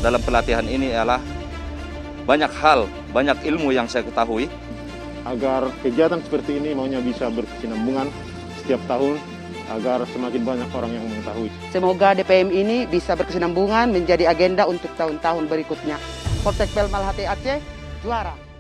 dalam pelatihan ini adalah banyak hal, banyak ilmu yang saya ketahui. Agar kegiatan seperti ini maunya bisa berkesinambungan setiap tahun, agar semakin banyak orang yang mengetahui. Semoga DPM ini bisa berkesinambungan menjadi agenda untuk tahun-tahun berikutnya. Polsek Pelmalhati Aceh juara.